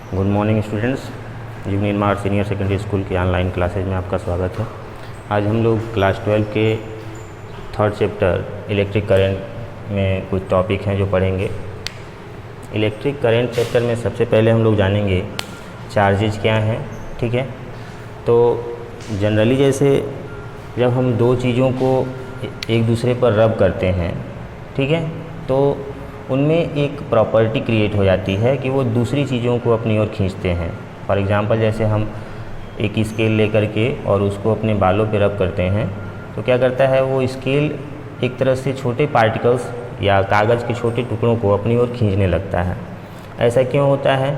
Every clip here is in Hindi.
Good morning students. Jubnil mart senior secondary school की ऑनलाइन क्लासेज में आपका स्वागत है। आज हम लोग क्लास 12 के थर्ड चैप्टर इलेक्ट्रिक करंट में कुछ टॉपिक हैं जो पढ़ेंगे। इलेक्ट्रिक करंट चैप्टर में सबसे पहले हम लोग जानेंगे चार्जेज क्या हैं। ठीक है, तो जनरली जैसे जब हम दो चीज़ों को एक दूसरे पर रब करते हैं, ठीक है, तो उनमें एक प्रॉपर्टी क्रिएट हो जाती है कि वो दूसरी चीज़ों को अपनी ओर खींचते हैं। फॉर एग्ज़ाम्पल जैसे हम एक स्केल लेकर के और उसको अपने बालों पे रब करते हैं तो क्या करता है, वो स्केल एक तरह से छोटे पार्टिकल्स या कागज़ के छोटे टुकड़ों को अपनी ओर खींचने लगता है। ऐसा क्यों होता है?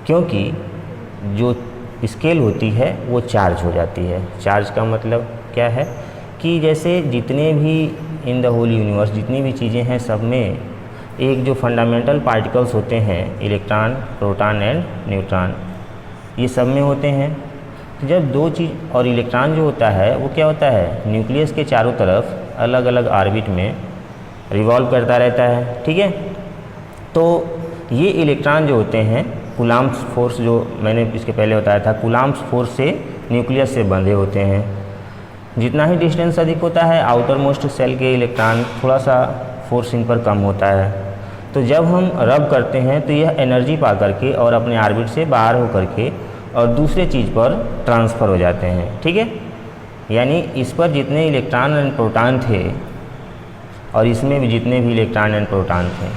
क्योंकि जो स्केल होती है वो चार्ज हो जाती है। चार्ज का मतलब क्या है कि जैसे जितने भी इन द होल यूनिवर्स जितनी भी चीज़ें हैं, सब में एक जो फंडामेंटल पार्टिकल्स होते हैं, इलेक्ट्रॉन, प्रोटॉन एंड न्यूट्रॉन, ये सब में होते हैं। तो जब दो चीज़ और इलेक्ट्रॉन जो होता है वो क्या होता है, न्यूक्लियस के चारों तरफ अलग अलग ऑर्बिट में रिवॉल्व करता रहता है। ठीक है, तो ये इलेक्ट्रॉन जो होते हैं कूलम्ब्स फोर्स, जो मैंने इसके पहले बताया था, कूलम्ब्स फोर्स से न्यूक्लियस से बंधे होते हैं। जितना ही डिस्टेंस अधिक होता है आउटर मोस्ट सेल के इलेक्ट्रॉन थोड़ा सा फोर्स इन पर कम होता है। तो जब हम रब करते हैं तो यह एनर्जी पा करके और अपने ऑर्बिट से बाहर हो करके और दूसरे चीज़ पर ट्रांसफ़र हो जाते हैं। ठीक है, यानी इस पर जितने इलेक्ट्रॉन एंड प्रोटॉन थे और इसमें भी जितने भी इलेक्ट्रॉन एंड प्रोटॉन थे,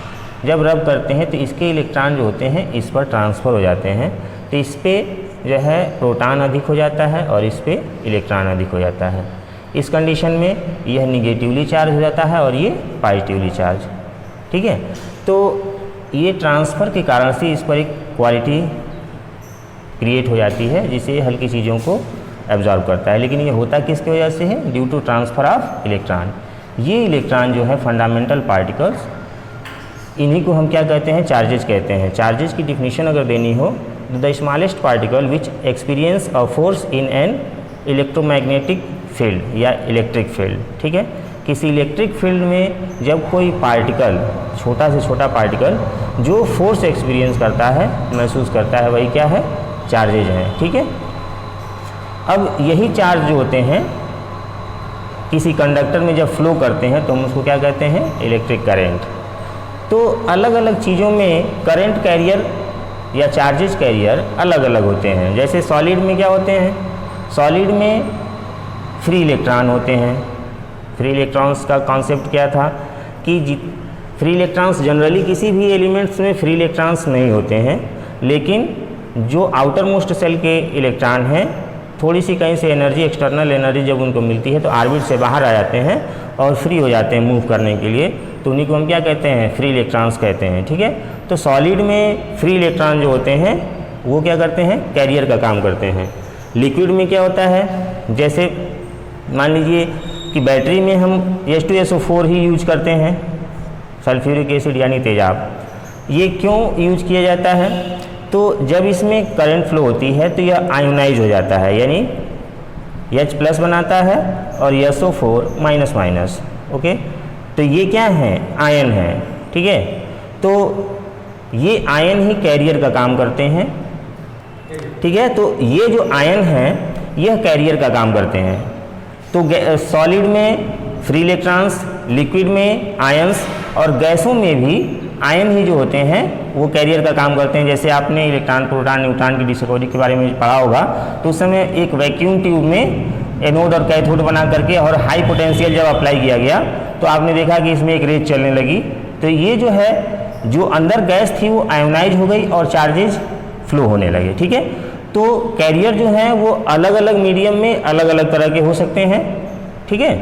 जब रब करते हैं तो इसके इलेक्ट्रॉन जो होते हैं इस पर ट्रांसफ़र हो जाते हैं। तो इस पर जो है प्रोटॉन अधिक हो जाता है और इस पर इलेक्ट्रॉन अधिक हो जाता है। इस कंडीशन में यह निगेटिवली चार्ज हो जाता है और ये पॉजिटिवली चार्ज। ठीक है, तो ये ट्रांसफ़र के कारण से इस पर एक क्वालिटी क्रिएट हो जाती है जिसे हल्की चीज़ों को एब्जॉर्ब करता है। लेकिन ये होता किसकी वजह से है? Due to transfer of electron. ये इलेक्ट्रॉन जो है फंडामेंटल पार्टिकल्स, इन्हीं को हम क्या कहते हैं? चार्जेज कहते हैं। चार्जेज की डिफिनीशन अगर देनी हो, the smallest particle which experience a force in an electromagnetic field या इलेक्ट्रिक फील्ड। ठीक है, किसी इलेक्ट्रिक फील्ड में जब कोई पार्टिकल, छोटा से छोटा पार्टिकल जो फोर्स एक्सपीरियंस करता है, महसूस करता है, वही क्या है? चार्जेज हैं। ठीक है, अब यही चार्ज जो होते हैं किसी कंडक्टर में जब फ्लो करते हैं तो हम उसको क्या कहते हैं? Electric current. तो अलग अलग चीज़ों में करंट कैरियर या चार्जेज कैरियर अलग अलग होते हैं। जैसे सॉलिड में क्या होते हैं? सॉलिड में फ्री इलेक्ट्रॉन होते हैं। फ्री इलेक्ट्रॉन्स का कॉन्सेप्ट क्या था कि फ्री इलेक्ट्रॉन्स जनरली किसी भी एलिमेंट्स में फ्री इलेक्ट्रॉन्स नहीं होते हैं, लेकिन जो आउटर मोस्ट सेल के इलेक्ट्रॉन हैं, थोड़ी सी कहीं से एनर्जी, एक्सटर्नल एनर्जी जब उनको मिलती है तो ऑर्बिट से बाहर आ जाते हैं और फ्री हो जाते हैं मूव करने के लिए, तो उन्हीं को हम क्या कहते हैं? फ्री इलेक्ट्रॉन्स कहते हैं। ठीक है, तो सॉलिड में फ्री इलेक्ट्रॉन जो होते हैं वो क्या करते हैं? कैरियर का काम करते हैं। लिक्विड में क्या होता है? जैसे मान लीजिए कि बैटरी में हम H2SO4 ही यूज करते हैं, सल्फ्यूरिक एसिड यानी तेजाब। ये क्यों यूज किया जाता है? तो जब इसमें करंट फ्लो होती है तो यह आयोनाइज हो जाता है, यानी H+ बनाता है और SO4 माइनस माइनस। ओके, तो ये क्या है? आयन है। ठीक है, तो ये आयन ही कैरियर का काम करते हैं। ठीक है, तो ये जो आयन है यह कैरियर का काम करते हैं। तो सॉलिड में फ्री इलेक्ट्रॉन्स, लिक्विड में आयंस और गैसों में भी आयन ही जो होते हैं वो कैरियर का काम करते हैं। जैसे आपने इलेक्ट्रॉन, प्रोटॉन, न्यूट्रॉन की डिस्कवरी के बारे में पढ़ा होगा, तो उस समय एक वैक्यूम ट्यूब में एनोड और कैथोड बना करके और हाई पोटेंशियल जब अप्लाई किया गया तो आपने देखा कि इसमें एक रेज चलने लगी। तो ये जो है, जो अंदर गैस थी वो आयोनाइज हो गई और चार्जेज फ्लो होने लगे। ठीक है, तो कैरियर जो है वो अलग अलग मीडियम में अलग अलग तरह के हो सकते हैं। ठीक है,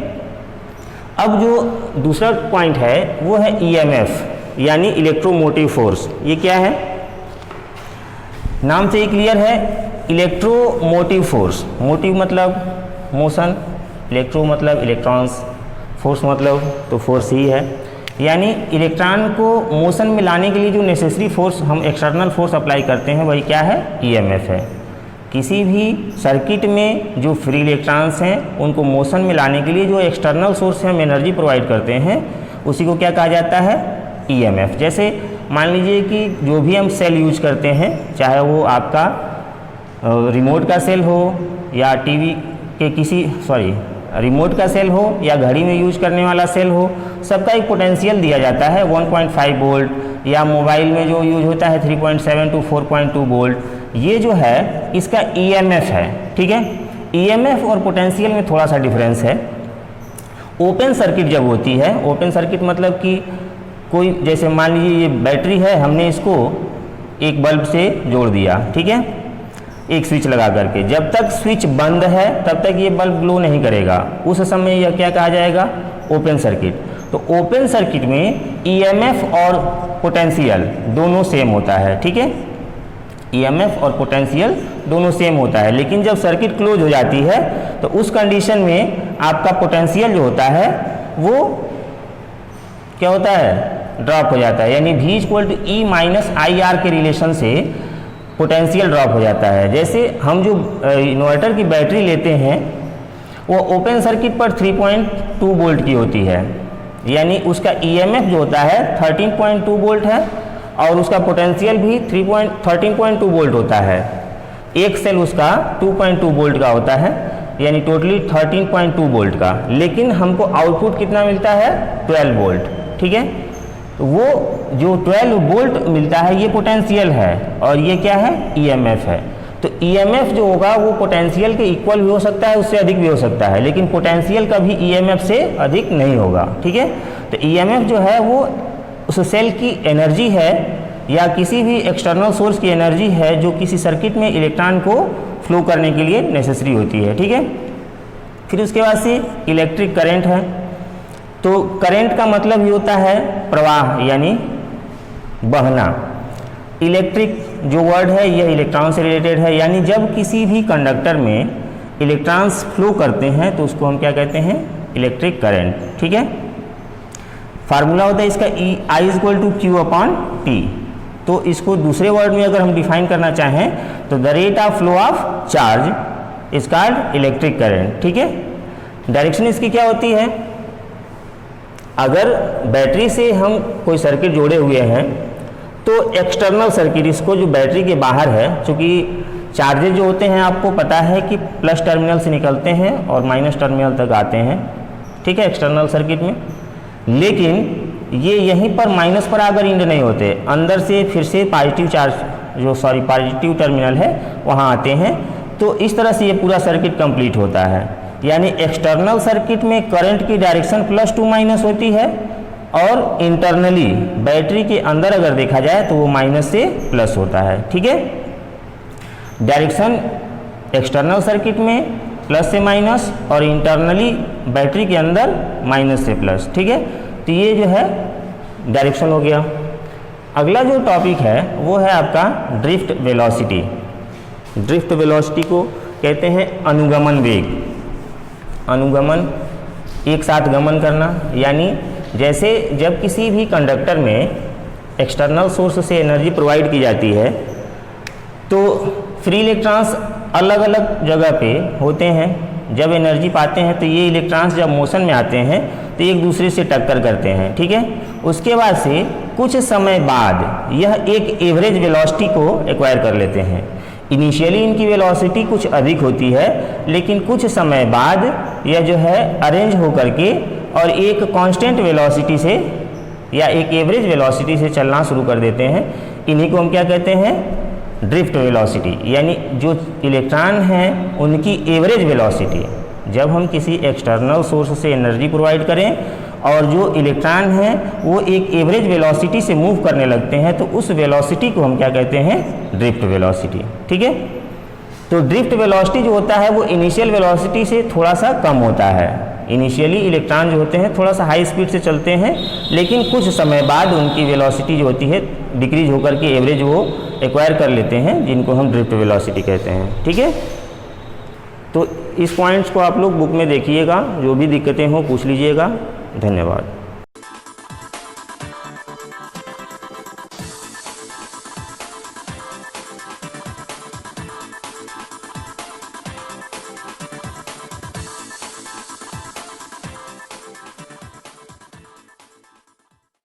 अब जो दूसरा पॉइंट है वो है EMF यानी इलेक्ट्रोमोटिव फोर्स। ये क्या है? नाम से ही क्लियर है, इलेक्ट्रोमोटिव फोर्स। मोटिव मतलब मोशन, इलेक्ट्रो मतलब इलेक्ट्रॉन्स, फोर्स मतलब तो फोर्स ही है। यानी इलेक्ट्रॉन को मोशन में लाने के लिए जो नेसेसरी फोर्स हम एक्सटर्नल फोर्स अप्लाई करते हैं वही क्या है? EMF है। किसी भी सर्किट में जो फ्री इलेक्ट्रॉन्स हैं उनको मोशन में लाने के लिए जो एक्सटर्नल सोर्स से हम एनर्जी प्रोवाइड करते हैं उसी को क्या कहा जाता है? EMF। जैसे मान लीजिए कि जो भी हम सेल यूज करते हैं, चाहे वो आपका रिमोट का सेल हो या टीवी के रिमोट का सेल हो या घड़ी में यूज करने वाला सेल हो, सबका एक पोटेंशियल दिया जाता है 1.5 वोल्ट, या मोबाइल में जो यूज होता है 3.7 टू 4.2 वोल्ट। ये जो है इसका ईएमएफ है, ठीक है। ईएमएफ और पोटेंशियल में थोड़ा सा डिफरेंस है। ओपन सर्किट जब होती है, ओपन सर्किट मतलब कि कोई, जैसे मान लीजिए ये बैटरी है, हमने इसको एक बल्ब से जोड़ दिया, ठीक है, एक स्विच लगा करके। जब तक स्विच बंद है तब तक ये बल्ब ग्लो नहीं करेगा, उस समय यह क्या कहा जाएगा, ओपन सर्किट। तो ओपन सर्किट में ईएमएफ और पोटेंशियल दोनों सेम होता है, ठीक है, ईएमएफ और पोटेंशियल दोनों सेम होता है। लेकिन जब सर्किट क्लोज हो जाती है तो उस कंडीशन में आपका पोटेंशियल जो होता है वो क्या होता है, ड्रॉप हो जाता है, यानी V = E - IR के रिलेशन से पोटेंशियल ड्रॉप हो जाता है। जैसे हम जो इन्वर्टर की बैटरी लेते हैं वो ओपन सर्किट पर 3.2 वोल्ट की होती है, यानी उसका ईएमएफ जो होता है 13.2 वोल्ट है और उसका पोटेंशियल भी 13.2 वोल्ट होता है। एक सेल उसका 2.2 वोल्ट का होता है, यानी टोटली 13.2 वोल्ट का। लेकिन हमको आउटपुट कितना मिलता है, 12 वोल्ट, ठीक है। तो वो जो 12 वोल्ट मिलता है ये पोटेंशियल है और ये क्या है, ईएमएफ है। तो ईएमएफ जो होगा वो पोटेंशियल के इक्वल भी हो सकता है, उससे अधिक भी हो सकता है, लेकिन पोटेंशियल कभी ईएमएफ से अधिक नहीं होगा, ठीक है। तो ईएमएफ जो है वो उस सेल की एनर्जी है या किसी भी एक्सटर्नल सोर्स की एनर्जी है जो किसी सर्किट में इलेक्ट्रॉन को फ्लो करने के लिए नेसेसरी होती है, ठीक है। फिर उसके बाद से इलेक्ट्रिक करंट है। तो करंट का मतलब ये होता है प्रवाह, यानी बहना। इलेक्ट्रिक जो वर्ड है यह इलेक्ट्रॉन से रिलेटेड है, यानी जब किसी भी कंडक्टर में इलेक्ट्रॉन्स फ्लो करते हैं तो उसको हम क्या कहते हैं, इलेक्ट्रिक करंट, ठीक है। फार्मूला होता है इसका I = Q/T। तो इसको दूसरे वर्ड में अगर हम डिफाइन करना चाहें तो the rate of flow of charge is called electric current, ठीक है। डायरेक्शन इसकी क्या होती है, अगर बैटरी से हम कोई सर्किट जोड़े हुए हैं तो एक्सटर्नल सर्किट, इसको जो बैटरी के बाहर है, चूँकि चार्जेज जो होते हैं आपको पता है कि प्लस टर्मिनल से निकलते हैं और माइनस टर्मिनल तक आते हैं, ठीक है, एक्सटर्नल सर्किट में। लेकिन ये यहीं पर माइनस पर आकर इंड नहीं होते, अंदर से फिर से पॉजिटिव पॉजिटिव टर्मिनल है वहाँ आते हैं। तो इस तरह से ये पूरा सर्किट कंप्लीट होता है, यानी एक्सटर्नल सर्किट में करंट की डायरेक्शन +2- होती है और इंटरनली बैटरी के अंदर अगर देखा जाए तो वो माइनस से प्लस होता है, ठीक है। डायरेक्शन एक्सटर्नल सर्किट में प्लस से माइनस और इंटरनली बैटरी के अंदर माइनस से प्लस, ठीक है। तो ये जो है डायरेक्शन हो गया। अगला जो टॉपिक है वो है आपका ड्रिफ्ट वेलोसिटी। ड्रिफ्ट वेलोसिटी को कहते हैं अनुगमन वेग। अनुगमन, एक साथ गमन करना, यानी जैसे जब किसी भी कंडक्टर में एक्सटर्नल सोर्स से एनर्जी प्रोवाइड की जाती है तो फ्री इलेक्ट्रॉन्स अलग अलग जगह पे होते हैं। जब एनर्जी पाते हैं तो ये इलेक्ट्रॉन्स जब मोशन में आते हैं तो एक दूसरे से टक्कर करते हैं, ठीक है। उसके बाद से कुछ समय बाद यह एक एवरेज वेलोसिटी को एक्वायर कर लेते हैं। इनिशियली इनकी वेलोसिटी कुछ अधिक होती है, लेकिन कुछ समय बाद यह जो है अरेंज हो करके और एक कांस्टेंट वेलोसिटी से या एक एवरेज वेलोसिटी से चलना शुरू कर देते हैं। इन्हीं को हम क्या कहते हैं, ड्रिफ्ट वेलोसिटी, यानी जो इलेक्ट्रॉन हैं उनकी एवरेज वेलोसिटी। जब हम किसी एक्सटर्नल सोर्स से एनर्जी प्रोवाइड करें और जो इलेक्ट्रॉन हैं वो एक एवरेज वेलोसिटी से मूव करने लगते हैं तो उस वेलोसिटी को हम क्या कहते हैं, ड्रिफ्ट वेलोसिटी, ठीक है। तो ड्रिफ्ट वेलोसिटी जो होता है वो इनिशियल वेलोसिटी से थोड़ा सा कम होता है। इनिशियली इलेक्ट्रॉन जो होते हैं थोड़ा सा हाई स्पीड से चलते हैं, लेकिन कुछ समय बाद उनकी वेलोसिटी जो होती है डिक्रीज होकर के एवरेज वो एक्वायर कर लेते हैं, जिनको हम ड्रिफ्ट वेलोसिटी कहते हैं, ठीक है। तो इस पॉइंट्स को आप लोग बुक में देखिएगा, जो भी दिक्कतें हों पूछ लीजिएगा। धन्यवाद।